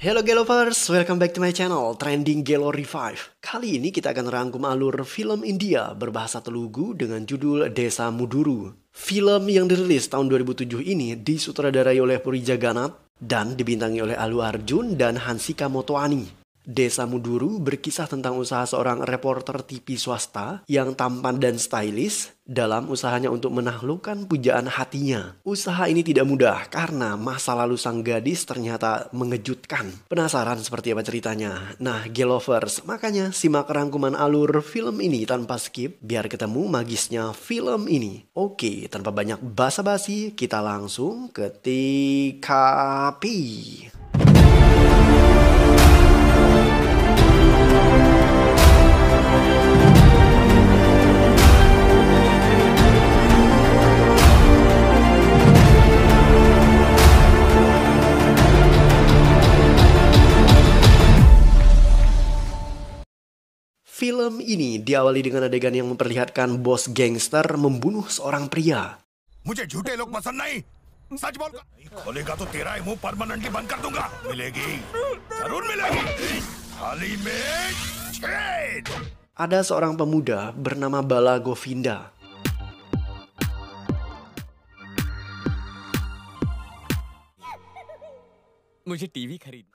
Hello Gelovers, welcome back to my channel Trending Gelo Revive. Kali ini kita akan rangkum alur film India berbahasa Telugu dengan judul Desa Muduru. Film yang dirilis tahun 2007 ini disutradarai oleh Puri Jagannath dan dibintangi oleh Allu Arjun dan Hansika Motwani. Desa Muduru berkisah tentang usaha seorang reporter TV swasta yang tampan dan stylish dalam usahanya untuk menaklukkan pujaan hatinya. Usaha ini tidak mudah karena masa lalu sang gadis ternyata mengejutkan. Penasaran seperti apa ceritanya? Nah, Gelovers, makanya simak rangkuman alur film ini tanpa skip biar ketemu magisnya film ini. Oke, tanpa banyak basa-basi, kita langsung ke TKP. Film ini diawali dengan adegan yang memperlihatkan bos gangster membunuh seorang pria. मुझे झूठे लोग पसंद नहीं सच बोल खोलेगा तो तेरा मुंह परमानेंटली बंद कर दूंगा मिलेगी जरूर मिलेगी थाली में छेद. Ada seorang pemuda bernama Bala Govinda.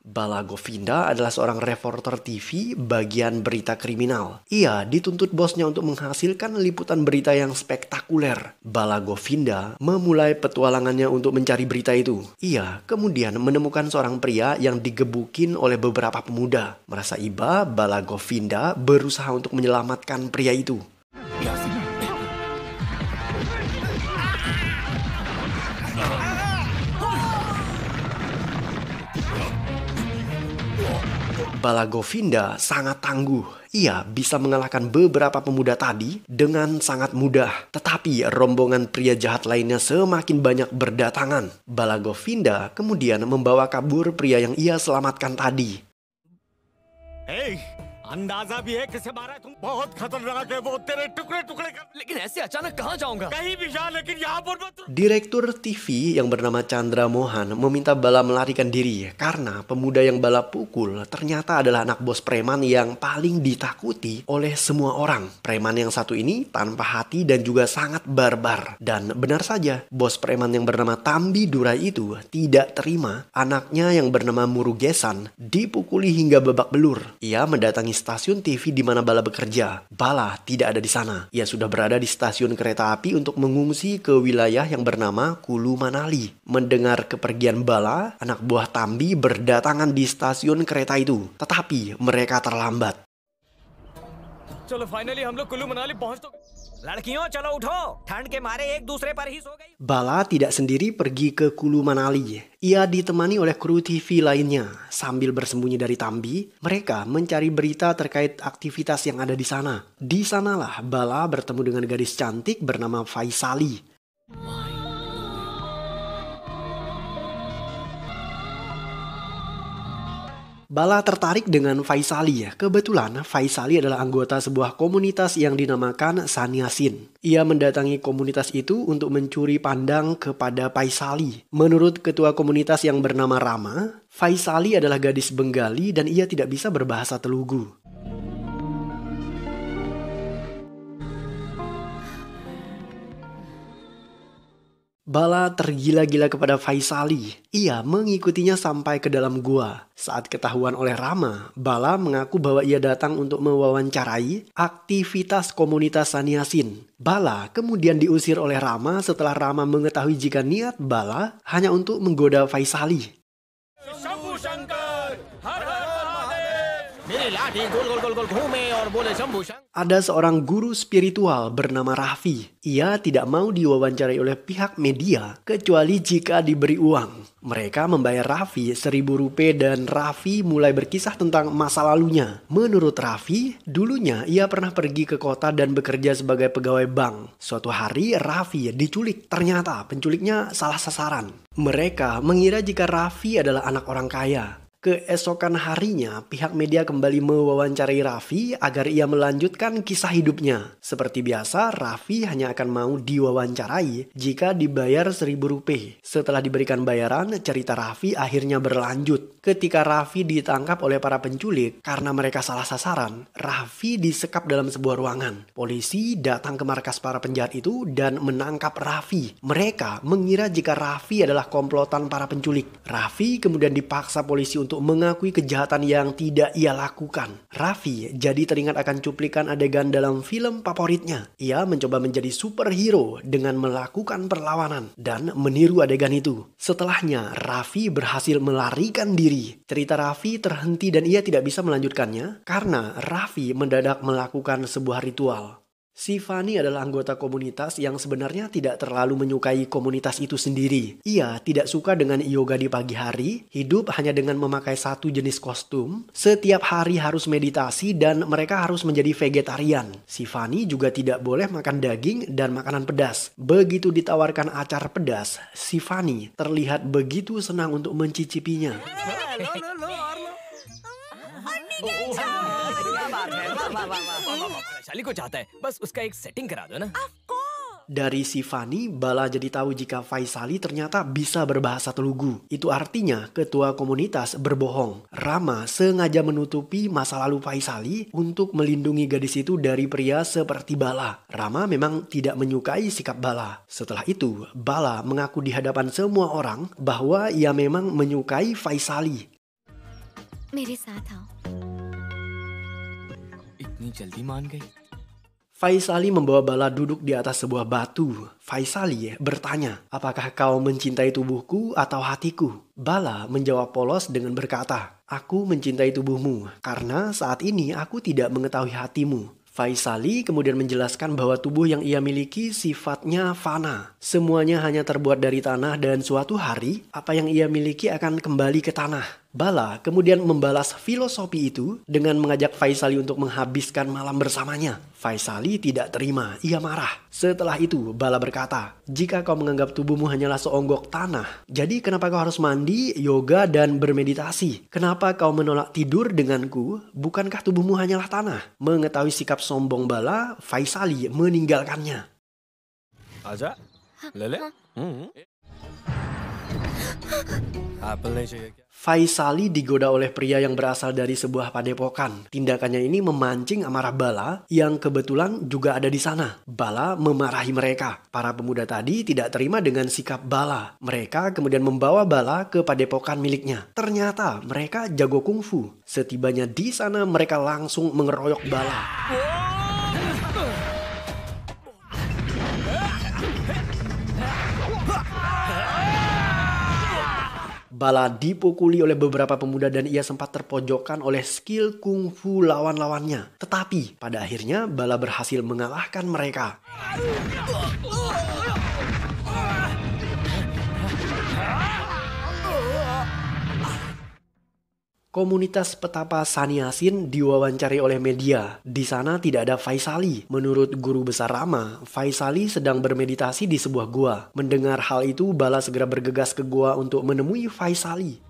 Bala Govinda adalah seorang reporter TV bagian berita kriminal. Ia dituntut bosnya untuk menghasilkan liputan berita yang spektakuler. Bala Govinda memulai petualangannya untuk mencari berita itu. Ia kemudian menemukan seorang pria yang digebukin oleh beberapa pemuda. Merasa iba, Bala Govinda berusaha untuk menyelamatkan pria itu. Bala Govinda sangat tangguh. Ia bisa mengalahkan beberapa pemuda tadi dengan sangat mudah. Tetapi rombongan pria jahat lainnya semakin banyak berdatangan. Bala Govinda kemudian membawa kabur pria yang ia selamatkan tadi. अंदाजा भी है किसे मारा है तुम बहुत खतरनाक है वो तेरे टुकड़े टुकड़े कर लेकिन ऐसे अचानक कहाँ जाऊंगा कहीं भी जा लेकिन यहाँ पर मत. Direktur TV yang bernama Chandra Mohan meminta Bala melarikan diri karena pemuda yang Bala pukul ternyata adalah anak bos preman yang paling ditakuti oleh semua orang. Preman yang satu ini tanpa hati dan juga sangat barbar. Dan benar saja, bos preman yang bernama Tambi Durai itu tidak terima anaknya yang bernama Murugesan dipukuli hingga babak belur. Ia mendatangi stasiun TV di mana Bala bekerja. Bala tidak ada di sana. Ia sudah berada di stasiun kereta api untuk mengungsi ke wilayah yang bernama Kulu Manali. Mendengar kepergian Bala, anak buah Tambi berdatangan di stasiun kereta itu. Tetapi mereka terlambat. चलो फाइनली हम लोग कुल्लू मनाली पहुंच तो लड़कियों चलो उठो ठंड के मारे एक दूसरे पर ही सो गई. Bala tidak sendiri pergi ke Kulu Manali. Ia ditemani oleh kru TV lainnya. Sambil bersembunyi dari Tambi, mereka mencari berita terkait aktivitas yang ada di sana. Di sanalah Bala bertemu dengan gadis cantik bernama Faisali. Bala tertarik dengan Faisali. Kebetulan Faisali adalah anggota sebuah komunitas yang dinamakan Sannyasin. Ia mendatangi komunitas itu untuk mencuri pandang kepada Faisali. Menurut ketua komunitas yang bernama Rama, Faisali adalah gadis Bengali dan ia tidak bisa berbahasa Telugu. Bala tergila-gila kepada Faisali. Ia mengikutinya sampai ke dalam gua. Saat ketahuan oleh Rama, Bala mengaku bahwa ia datang untuk mewawancarai aktivitas komunitas Sannyasin. Bala kemudian diusir oleh Rama setelah Rama mengetahui jika niat Bala hanya untuk menggoda Faisali. Ada seorang guru spiritual bernama Raffi. Ia tidak mau diwawancarai oleh pihak media kecuali jika diberi uang. Mereka membayar Raffi 1.000 rupiah dan Raffi mulai berkisah tentang masa lalunya. Menurut Raffi, dulunya ia pernah pergi ke kota dan bekerja sebagai pegawai bank. Suatu hari Raffi diculik. Ternyata penculiknya salah sasaran. Mereka mengira jika Raffi adalah anak orang kaya. Keesokan harinya, pihak media kembali mewawancarai Raffi agar ia melanjutkan kisah hidupnya. Seperti biasa, Raffi hanya akan mau diwawancarai jika dibayar Rp1.000. Setelah diberikan bayaran, cerita Raffi akhirnya berlanjut. Ketika Raffi ditangkap oleh para penculik karena mereka salah sasaran, Raffi disekap dalam sebuah ruangan. Polisi datang ke markas para penjahat itu dan menangkap Raffi. Mereka mengira jika Raffi adalah komplotan para penculik. Raffi kemudian dipaksa polisi untuk mengakui kejahatan yang tidak ia lakukan. Raffi jadi teringat akan cuplikan adegan dalam film favoritnya. Ia mencoba menjadi superhero dengan melakukan perlawanan dan meniru adegan itu. Setelahnya, Raffi berhasil melarikan diri. Cerita Raffi terhenti dan ia tidak bisa melanjutkannya karena Raffi mendadak melakukan sebuah ritual. Si Fanny adalah anggota komunitas yang sebenarnya tidak terlalu menyukai komunitas itu sendiri. Ia tidak suka dengan yoga di pagi hari, hidup hanya dengan memakai satu jenis kostum, setiap hari harus meditasi dan mereka harus menjadi vegetarian. Si Fanny juga tidak boleh makan daging dan makanan pedas. Begitu ditawarkan acar pedas, si Fanny terlihat begitu senang untuk mencicipinya. Vaishali को चाहता है बस उसका एक सेटिंग करा दो ना। Dari si Fanny, Bala jadi tahu jika Faisali ternyata bisa berbahasa Telugu. Itu artinya ketua komunitas berbohong. Rama sengaja menutupi masa lalu Faisali untuk melindungi gadis itu dari pria seperti Bala. Rama memang tidak menyukai sikap Bala. Setelah itu, Bala mengaku di hadapan semua orang bahwa ia memang menyukai Faisali. मेरे साथ आओ। इतनी जल्दी मान गई? Faisali membawa Bala duduk di atas sebuah batu. Faisali bertanya, apakah kau mencintai tubuhku atau hatiku? Bala menjawab polos dengan berkata, aku mencintai tubuhmu karena saat ini aku tidak mengetahui hatimu. Faisali kemudian menjelaskan bahwa tubuh yang ia miliki sifatnya fana. Semuanya hanya terbuat dari tanah dan suatu hari apa yang ia miliki akan kembali ke tanah. Bala kemudian membalas filosofi itu dengan mengajak Faisali untuk menghabiskan malam bersamanya. Faisali tidak terima, ia marah. Setelah itu Bala berkata, jika kau menganggap tubuhmu hanyalah seonggok tanah, jadi kenapa kau harus mandi, yoga, dan bermeditasi? Kenapa kau menolak tidur denganku? Bukankah tubuhmu hanyalah tanah? Mengetahui sikap sombong Bala, Faisali meninggalkannya. आजा ले ले। एप्पल नहीं चाहिए क्या? Faisali digoda oleh pria yang berasal dari sebuah padepokan. Tindakannya ini memancing amarah Bala yang kebetulan juga ada di sana. Bala memarahi mereka. Para pemuda tadi tidak terima dengan sikap Bala. Mereka kemudian membawa Bala ke padepokan miliknya. Ternyata mereka jago kungfu. Setibanya di sana mereka langsung mengeroyok Bala. Bala dipukuli oleh beberapa pemuda dan ia sempat terpojokkan oleh skill kungfu lawan-lawannya. Tetapi pada akhirnya Bala berhasil mengalahkan mereka. Komunitas petapa Sannyasin diwawancari oleh media. Di sana tidak ada Faisali. Menurut guru besar Rama, Faisali sedang bermeditasi di sebuah gua. Mendengar hal itu, Bala segera bergegas ke gua untuk menemui Faisali.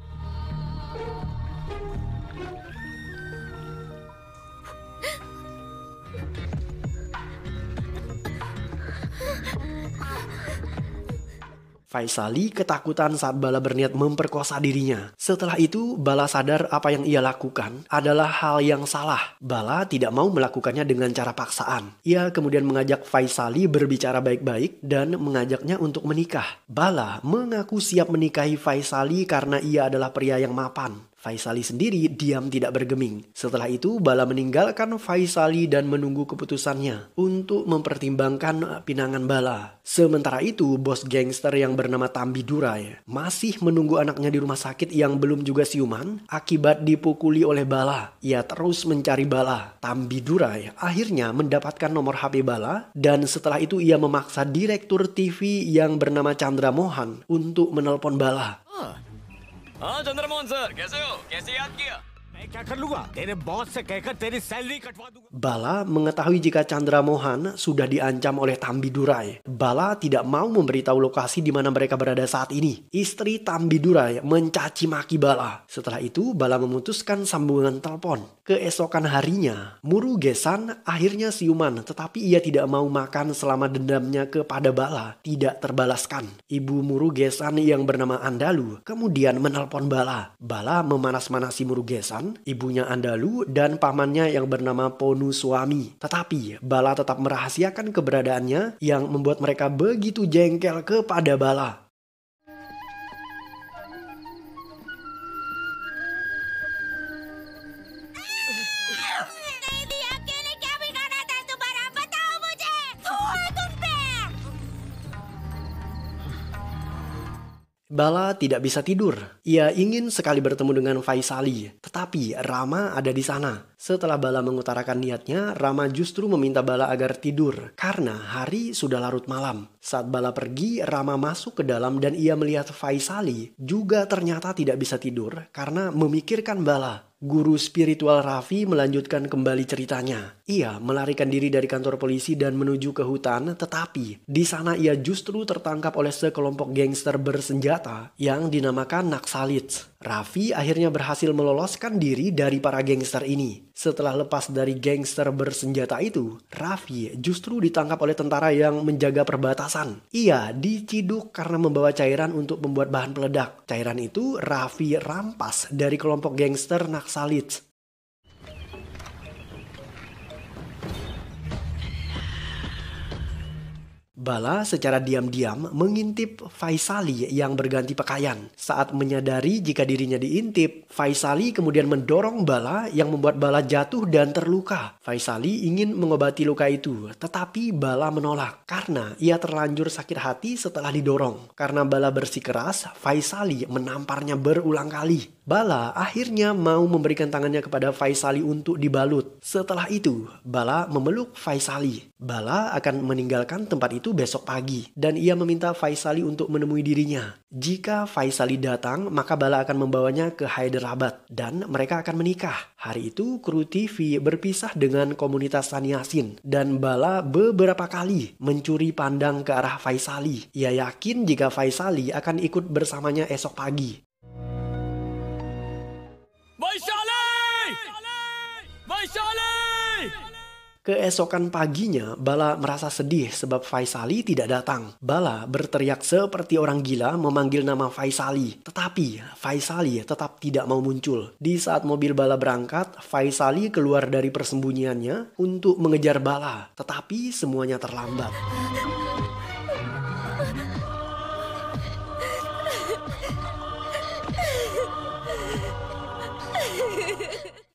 Faisali ketakutan saat Bala berniat memperkosa dirinya. Setelah itu, Bala sadar apa yang ia lakukan adalah hal yang salah. Bala tidak mau melakukannya dengan cara paksaan. Ia kemudian mengajak Faisali berbicara baik-baik dan mengajaknya untuk menikah. Bala mengaku siap menikahi Faisali karena ia adalah pria yang mapan. Faisali sendiri diam tidak bergeming. Setelah itu Bala meninggalkan Faisali dan menunggu keputusannya untuk mempertimbangkan pinangan Bala. Sementara itu bos gangster yang bernama Tambi Durai masih menunggu anaknya di rumah sakit yang belum juga siuman akibat dipukuli oleh Bala. Ia terus mencari Bala. Tambi Durai akhirnya mendapatkan nomor HP Bala dan setelah itu ia memaksa direktur TV yang bernama Chandra Mohan untuk menelpon Bala. हाँ चंद्रमोहन सर कैसे हो? कैसे याद किया? मैं क्या कर लूंगा तेरे बॉस से कहकर तेरी सैलरी कटवा दूंगा. Bala mengetahui jika Chandra Mohan sudah diancam oleh Tambidurai. Bala tidak mau memberitahu lokasi di mana mereka berada saat ini. Istri Tambidurai mencaci maki Bala. Setelah itu, Bala memutuskan sambungan telepon. Keesokan harinya, Murugesan akhirnya siuman, tetapi ia tidak mau makan selama dendamnya kepada Bala tidak terbalaskan. Ibu Murugesan yang bernama Andalu kemudian menelpon Bala. Bala memanas-manasi Murugesan, ibunya Andalu, dan pamannya yang bernama Ponu Suami. Tetapi Bala tetap merahasiakan keberadaannya yang membuat mereka begitu jengkel kepada Bala. Bala tidak bisa tidur. Ia ingin sekali bertemu dengan Faisali, tetapi Rama ada di sana. Setelah Bala mengutarakan niatnya, Rama justru meminta Bala agar tidur karena hari sudah larut malam. Saat Bala pergi, Rama masuk ke dalam dan ia melihat Faisali juga ternyata tidak bisa tidur karena memikirkan Bala. Guru spiritual Raffi melanjutkan kembali ceritanya. Ia melarikan diri dari kantor polisi dan menuju ke hutan, tetapi di sana ia justru tertangkap oleh sekelompok gangster bersenjata yang dinamakan Naxalites. Raffi akhirnya berhasil meloloskan diri dari para gangster ini. Setelah lepas dari gangster bersenjata itu, Raffi justru ditangkap oleh tentara yang menjaga perbatasan. Ia diciduk karena membawa cairan untuk membuat bahan peledak. Cairan itu Raffi rampas dari kelompok gangster Naxalites. Bala secara diam-diam mengintip Faisali yang berganti pakaian. Saat menyadari jika dirinya diintip, Faisali kemudian mendorong Bala yang membuat Bala jatuh dan terluka. Faisali ingin mengobati luka itu, tetapi Bala menolak karena ia terlanjur sakit hati setelah didorong. Karena Bala bersikeras, Faisali menamparnya berulang kali. Bala akhirnya mau memberikan tangannya kepada Faisali untuk dibalut. Setelah itu, Bala memeluk Faisali. Bala akan meninggalkan tempat itu besok pagi dan ia meminta Faisali untuk menemui dirinya. Jika Faisali datang, maka Bala akan membawanya ke Hyderabad dan mereka akan menikah. Hari itu, kru TV berpisah dengan komunitas Sannyasin dan Bala beberapa kali mencuri pandang ke arah Faisali. Ia yakin jika Faisali akan ikut bersamanya esok pagi. Keesokan paginya, Bala merasa sedih sebab Faisali tidak datang. Bala berteriak seperti orang gila memanggil nama Faisali. Tetapi Faisali tetap tidak mau muncul. Di saat mobil Bala berangkat, Faisali keluar dari persembunyiannya untuk mengejar Bala. Tetapi semuanya terlambat.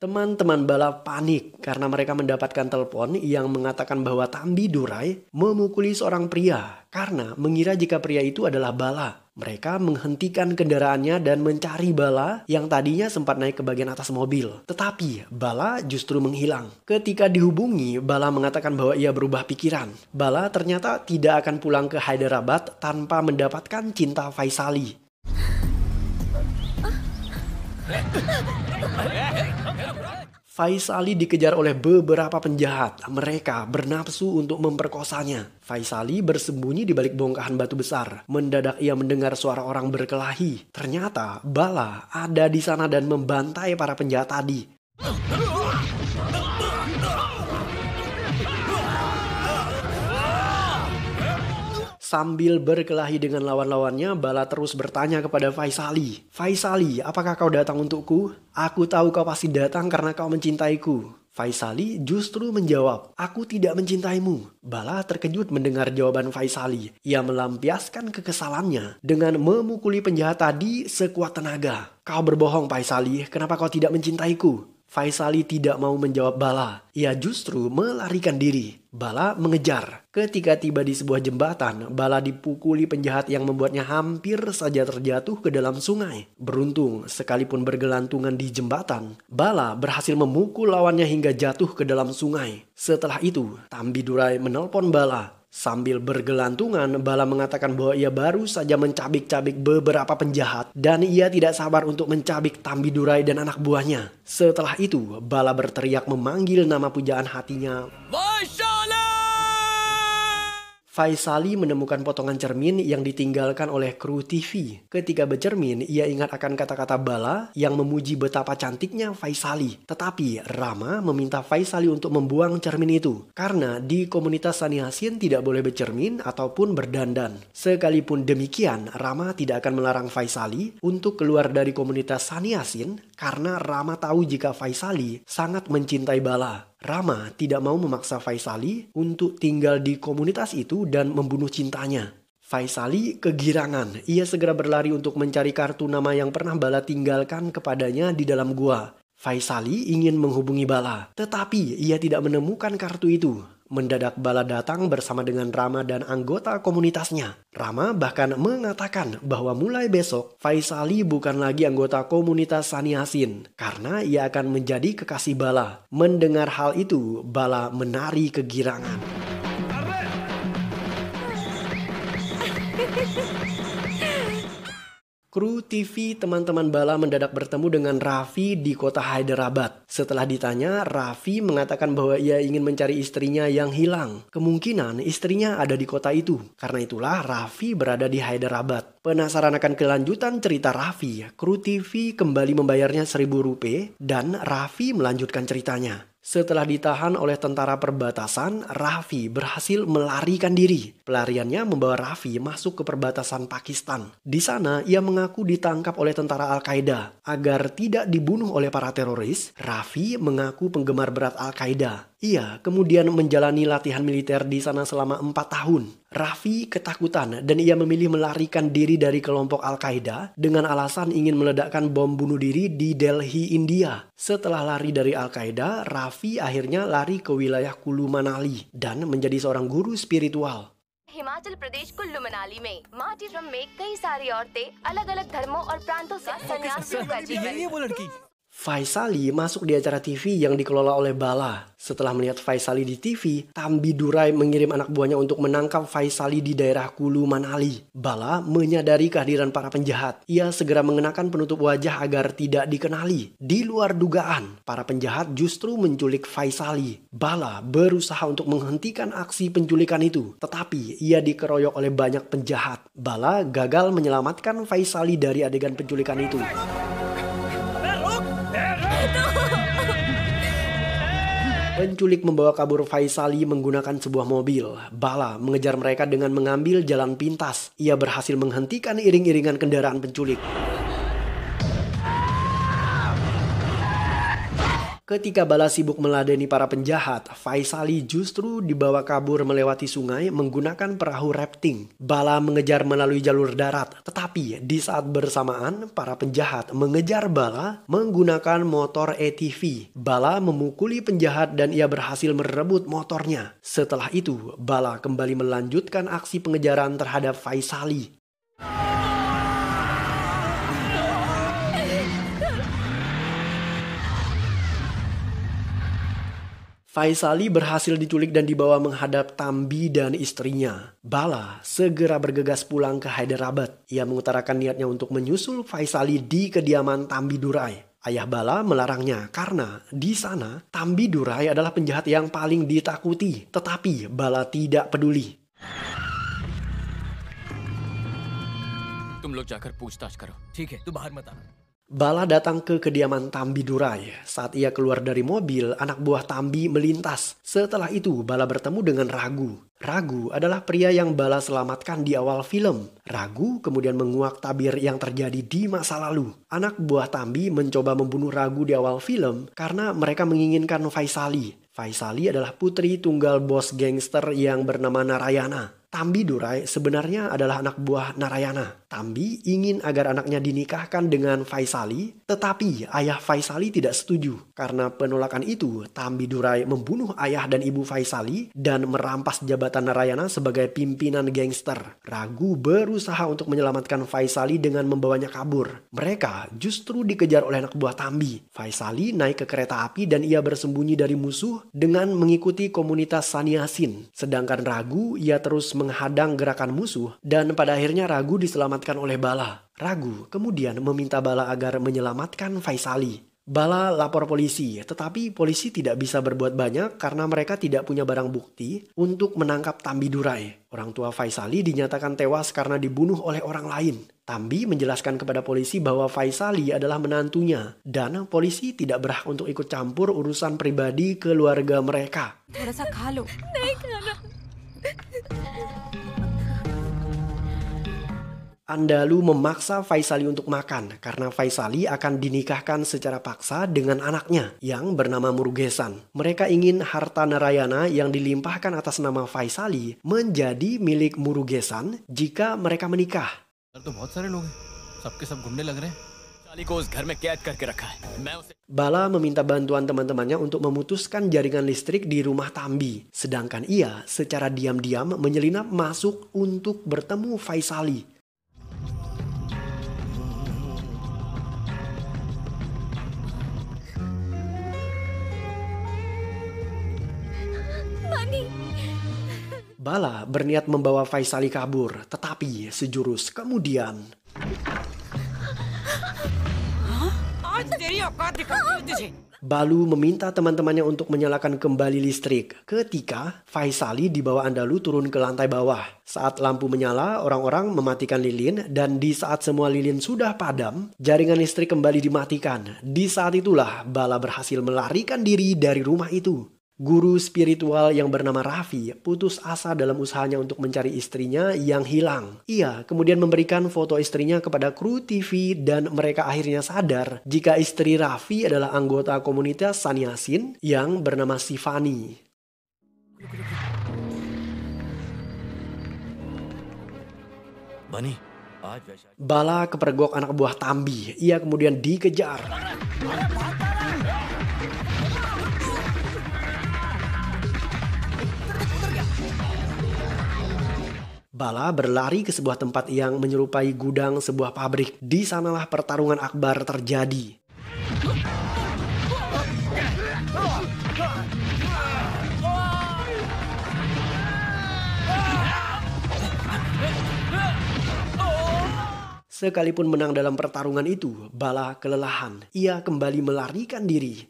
Teman-teman Bala panik karena mereka mendapatkan telepon yang mengatakan bahwa Tambidurai memukuli seorang pria karena mengira jika pria itu adalah Bala. Mereka menghentikan kendaraannya dan mencari Bala yang tadinya sempat naik ke bagian atas mobil. Tetapi Bala justru menghilang. Ketika dihubungi, Bala mengatakan bahwa ia berubah pikiran. Bala ternyata tidak akan pulang ke Hyderabad tanpa mendapatkan cinta Faisali. Faisali dikejar oleh beberapa penjahat. Mereka bernafsu untuk memperkosanya. Faisali bersembunyi di balik bongkahan batu besar. Mendadak ia mendengar suara orang berkelahi. Ternyata Bala ada di sana dan membantai para penjahat tadi. Sambil berkelahi dengan lawan-lawannya, Bala terus bertanya kepada Faisali. Faisali, apakah kau datang untukku? Aku tahu kau pasti datang karena kau mencintaiku. Faisali justru menjawab, aku tidak mencintaimu. Bala terkejut mendengar jawaban Faisali. Ia melampiaskan kekesalannya dengan memukuli penjahat tadi sekuat tenaga. Kau berbohong Faisali, kenapa kau tidak mencintaiku? Faisali tidak mau menjawab Bala. Ia justru melarikan diri. Bala mengejar. Ketika tiba di sebuah jembatan, Bala dipukuli penjahat yang membuatnya hampir saja terjatuh ke dalam sungai. Beruntung, sekalipun bergelantungan di jembatan, Bala berhasil memukul lawannya hingga jatuh ke dalam sungai. Setelah itu, Tambidurai menelpon Bala. Sambil bergelantungan, Bala mengatakan bahwa ia baru saja mencabik-cabik beberapa penjahat dan ia tidak sabar untuk mencabik Tambidurai dan anak buahnya. Setelah itu, Bala berteriak memanggil nama pujaan hatinya. Faisali menemukan potongan cermin yang ditinggalkan oleh kru TV. Ketika bercermin, ia ingat akan kata-kata Bala yang memuji betapa cantiknya Faisali. Tetapi Rama meminta Faisali untuk membuang cermin itu. Karena di komunitas Sannyasin tidak boleh bercermin ataupun berdandan. Sekalipun demikian, Rama tidak akan melarang Faisali untuk keluar dari komunitas Sannyasin karena Rama tahu jika Faisali sangat mencintai Bala. Rama tidak mau memaksa Faisali untuk tinggal di komunitas itu dan membunuh cintanya. Faisali kegirangan. Ia segera berlari untuk mencari kartu nama yang pernah Bala tinggalkan kepadanya di dalam gua. Faisali ingin menghubungi Bala, tetapi ia tidak menemukan kartu itu. Mendadak Bala datang bersama dengan Rama dan anggota komunitasnya. Rama bahkan mengatakan bahwa mulai besok Faisali bukan lagi anggota komunitas Sannyasin karena ia akan menjadi kekasih Bala. Mendengar hal itu, Bala menari kegirangan. Kru TV teman-teman Bala mendadak bertemu dengan Raffi di kota Hyderabad. Setelah ditanya, Raffi mengatakan bahwa ia ingin mencari istrinya yang hilang. Kemungkinan istrinya ada di kota itu. Karena itulah Raffi berada di Hyderabad. Penasaran akan kelanjutan cerita Raffi, kru TV kembali membayarnya 1.000 rupiah dan Raffi melanjutkan ceritanya. Setelah ditahan oleh tentara perbatasan, Raffi berhasil melarikan diri. Pelariannya membawa Raffi masuk ke perbatasan Pakistan. Di sana, ia mengaku ditangkap oleh tentara Al-Qaeda. Agar tidak dibunuh oleh para teroris, Raffi mengaku penggemar berat Al-Qaeda. Ia kemudian menjalani latihan militer di sana selama 4 tahun. Raffi ketakutan dan ia memilih melarikan diri dari kelompok Al-Qaeda dengan alasan ingin meledakkan bom bunuh diri di Delhi, India. Setelah lari dari Al-Qaeda, Raffi akhirnya lari ke wilayah Kulu Manali dan menjadi seorang guru spiritual. Himachal प्रदेश कुल्लू मनाली में माटी ड्रम में कई सारी औरतें अलग-अलग धर्मों और प्रांतों से सन्यासियों का जीवन। Faisali masuk di acara TV yang dikelola oleh Bala. Setelah melihat Faisali di TV, Tambidurai mengirim anak buahnya untuk menangkap Faisali di daerah Kulu Manali. Bala menyadari kehadiran para penjahat. Ia segera mengenakan penutup wajah agar tidak dikenali. Di luar dugaan, para penjahat justru menculik Faisali. Bala berusaha untuk menghentikan aksi penculikan itu, tetapi ia dikeroyok oleh banyak penjahat. Bala gagal menyelamatkan Faisali dari adegan penculikan itu. Penculik membawa kabur Faisali menggunakan sebuah mobil. Bala mengejar mereka dengan mengambil jalan pintas. Ia berhasil menghentikan iring-iringan kendaraan penculik. Ketika Bala sibuk meladeni para penjahat, Faisali justru dibawa kabur melewati sungai menggunakan perahu rafting. Bala mengejar melalui jalur darat, tetapi di saat bersamaan para penjahat mengejar Bala menggunakan motor ATV. Bala memukuli penjahat dan ia berhasil merebut motornya. Setelah itu, Bala kembali melanjutkan aksi pengejaran terhadap Faisali. Faisali berhasil diculik dan dibawa menghadap Tambi dan istrinya. Bala segera bergegas pulang ke Hyderabad. Ia mengutarakan niatnya untuk menyusul Faisali di kediaman Tambidurai. Ayah Bala melarangnya karena di sana Tambidurai adalah penjahat yang paling ditakuti. Tetapi Bala tidak peduli. तुम लोग जाकर पूछताछ करो। ठीक है, तू बाहर मत आना। Bala datang ke kediaman Tambidurai. Saat ia keluar dari mobil, anak buah Tambi melintas. Setelah itu, Bala bertemu dengan Ragu. Ragu adalah pria yang Bala selamatkan di awal film. Ragu kemudian menguak tabir yang terjadi di masa lalu. Anak buah Tambi mencoba membunuh Ragu di awal film karena mereka menginginkan Faisali. Faisali adalah putri tunggal bos gangster yang bernama Narayana. Tambi Durai sebenarnya adalah anak buah Narayana. Tambi ingin agar anaknya dinikahkan dengan Faisali, tetapi ayah Faisali tidak setuju. Karena penolakan itu, Tambi Durai membunuh ayah dan ibu Faisali dan merampas jabatan Narayana sebagai pimpinan gangster. Raghu berusaha untuk menyelamatkan Faisali dengan membawanya kabur. Mereka justru dikejar oleh anak buah Tambi. Faisali naik ke kereta api dan ia bersembunyi dari musuh dengan mengikuti komunitas Sannyasin. Sedangkan Raghu, ia terus menghadang gerakan musuh dan pada akhirnya Raghu diselamatkan oleh Bala. Raghu kemudian meminta Bala agar menyelamatkan Faisali. Bala lapor polisi, tetapi polisi tidak bisa berbuat banyak karena mereka tidak punya barang bukti untuk menangkap Tambi Durai. Orang tua Faisali dinyatakan tewas karena dibunuh oleh orang lain. Tambi menjelaskan kepada polisi bahwa Faisali adalah menantunya dan polisi tidak berhak untuk ikut campur urusan pribadi keluarga mereka. Andalu memaksa Faisali untuk makan karena Faisali akan dinikahkan secara paksa dengan anaknya yang bernama Murugesan. Mereka ingin harta Narayana yang dilimpahkan atas nama Faisali menjadi milik Murugesan jika mereka menikah. Bala meminta bantuan teman-temannya untuk memutuskan jaringan listrik di rumah Tambi. Sedangkan ia secara diam-diam menyelinap masuk untuk bertemu Faisali. Bala berniat membawa Faisali kabur, tetapi sejurus kemudian Balu meminta teman-temannya untuk menyalakan kembali listrik ketika Faisali dibawa Andalu turun ke lantai bawah. Saat lampu menyala, orang-orang mematikan lilin dan di saat semua lilin sudah padam, jaringan listrik kembali dimatikan. Di saat itulah Bala berhasil melarikan diri dari rumah itu. Guru spiritual yang bernama Raffi putus asa dalam usahanya untuk mencari istrinya yang hilang. Ia kemudian memberikan foto istrinya kepada kru TV dan mereka akhirnya sadar jika istri Raffi adalah anggota komunitas Sannyasin yang bernama Shivani. Bala kepergok anak buah Tambi. Ia kemudian dikejar. Bala berlari ke sebuah tempat yang menyerupai gudang sebuah pabrik. Di sanalah pertarungan akbar terjadi. Sekalipun menang dalam pertarungan itu, Bala kelelahan. Ia kembali melarikan diri.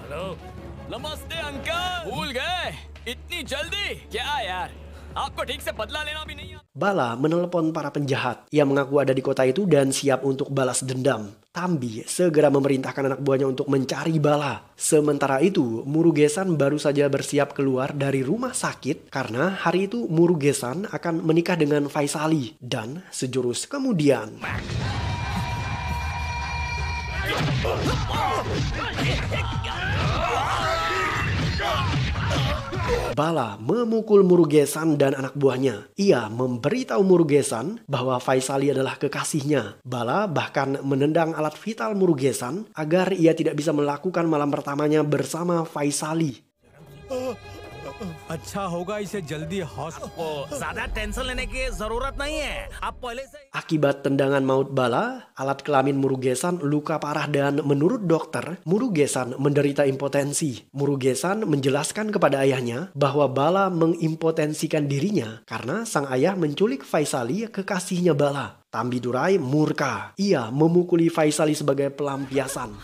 Halo, namaste uncle. Bhul gaye? Itni jaldi? Kya yaar? Aapko theek se badla lena bhi nahi aata? Bala menelepon para penjahat. Ia mengaku ada di kota itu dan siap untuk balas dendam. Tambi segera memerintahkan anak buahnya untuk mencari Bala. Sementara itu, Murugesan baru saja bersiap keluar dari rumah sakit karena hari itu Murugesan akan menikah dengan Faisali. Dan sejurus kemudian Bala memukul Murugesan dan anak buahnya. Ia memberitahu Murugesan bahwa Faisali adalah kekasihnya. Bala bahkan menendang alat vital Murugesan agar ia tidak bisa melakukan malam pertamanya bersama Faisali. अच्छा होगा इसे जल्दी हॉस्पिटल ज्यादा टेंशन लेने की जरूरत नहीं है आप पहले से. Akibat tendangan maut Bala, alat kelamin Murugesan luka parah dan menurut dokter, Murugesan menderita impotensi. Murugesan menjelaskan kepada ayahnya bahwa Bala mengimpotensikan dirinya karena sang ayah menculik Faisali, kekasihnya Bala. Tambi Durai murka. Ia memukuli Faisali sebagai pelampiasan.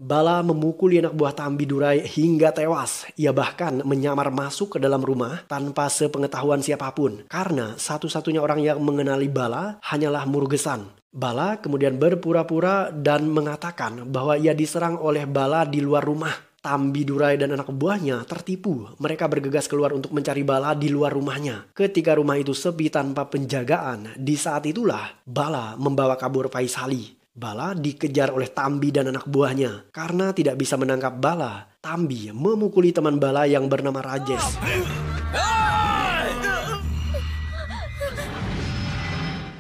Bala memukuli anak buah Tambi Durai hingga tewas. Ia bahkan menyamar masuk ke dalam rumah tanpa sepengetahuan siapapun. Karena satu-satunya orang yang mengenali Bala hanyalah Murugesan. Bala kemudian berpura-pura dan mengatakan bahwa ia diserang oleh Bala di luar rumah. Tambi Durai dan anak buahnya tertipu. Mereka bergegas keluar untuk mencari Bala di luar rumahnya. Ketika rumah itu sepi tanpa penjagaan, di saat itulah Bala membawa kabur Faisali. Bala dikejar oleh Tambi dan anak buahnya. Karena tidak bisa menangkap Bala, Tambi memukuli teman Bala yang bernama Rajesh.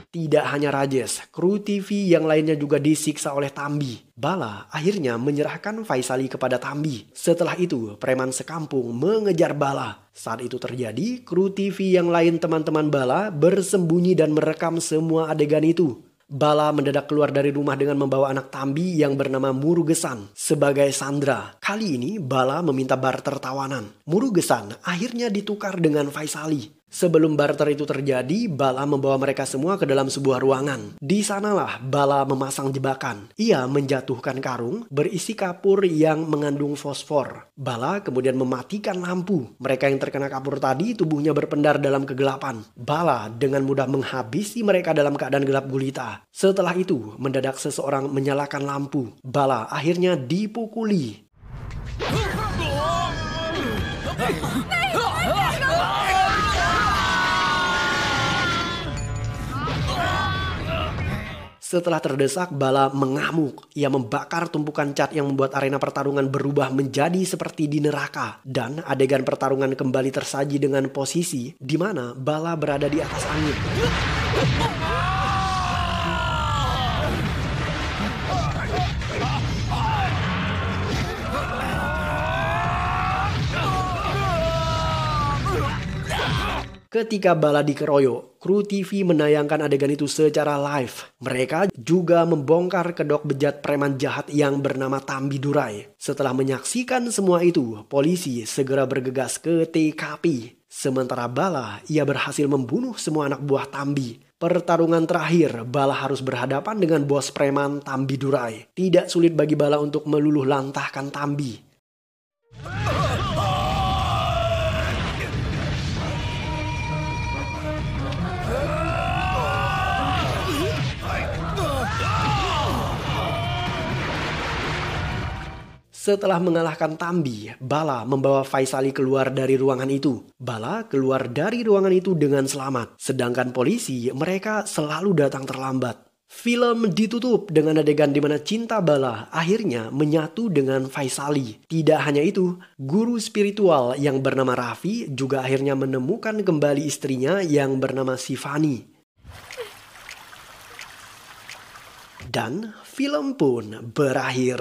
Tidak hanya Rajesh, kru TV yang lainnya juga disiksa oleh Tambi. Bala akhirnya menyerahkan Faisali kepada Tambi. Setelah itu, preman sekampung mengejar Bala. Saat itu terjadi, kru TV yang lain teman-teman Bala bersembunyi dan merekam semua adegan itu. Bala mendadak keluar dari rumah dengan membawa anak Tambi yang bernama Murugesan sebagai sandera. Kali ini Bala meminta barter tawanan. Murugesan akhirnya ditukar dengan Faisali. Sebelum barter itu terjadi, Bala membawa mereka semua ke dalam sebuah ruangan. Di sanalah Bala memasang jebakan. Ia menjatuhkan karung berisi kapur yang mengandung fosfor. Bala kemudian mematikan lampu. Mereka yang terkena kapur tadi tubuhnya berpendar dalam kegelapan. Bala dengan mudah menghabisi mereka dalam keadaan gelap gulita. Setelah itu, mendadak seseorang menyalakan lampu. Bala akhirnya dipukuli. Setelah terdesak, Bala mengamuk. Ia membakar tumpukan cat yang membuat arena pertarungan berubah menjadi seperti di neraka. Dan adegan pertarungan kembali tersaji dengan posisi di mana Bala berada di atas angin. Ketika Bala dikeroyok, kru TV menayangkan adegan itu secara live. Mereka juga membongkar kedok bejat preman jahat yang bernama Tambi Durai. Setelah menyaksikan semua itu, polisi segera bergegas ke TKP. Sementara Bala, ia berhasil membunuh semua anak buah Tambi. Pertarungan terakhir, Bala harus berhadapan dengan bos preman Tambi Durai. Tidak sulit bagi Bala untuk meluluh lantahkan Tambi. Setelah mengalahkan Tambi, Bala membawa Faisali keluar dari ruangan itu. Bala keluar dari ruangan itu dengan selamat. Sedangkan polisi, mereka selalu datang terlambat. Film ditutup dengan adegan di mana cinta Bala akhirnya menyatu dengan Faisali. Tidak hanya itu, guru spiritual yang bernama Raffi juga akhirnya menemukan kembali istrinya yang bernama Sifani. Dan film pun berakhir.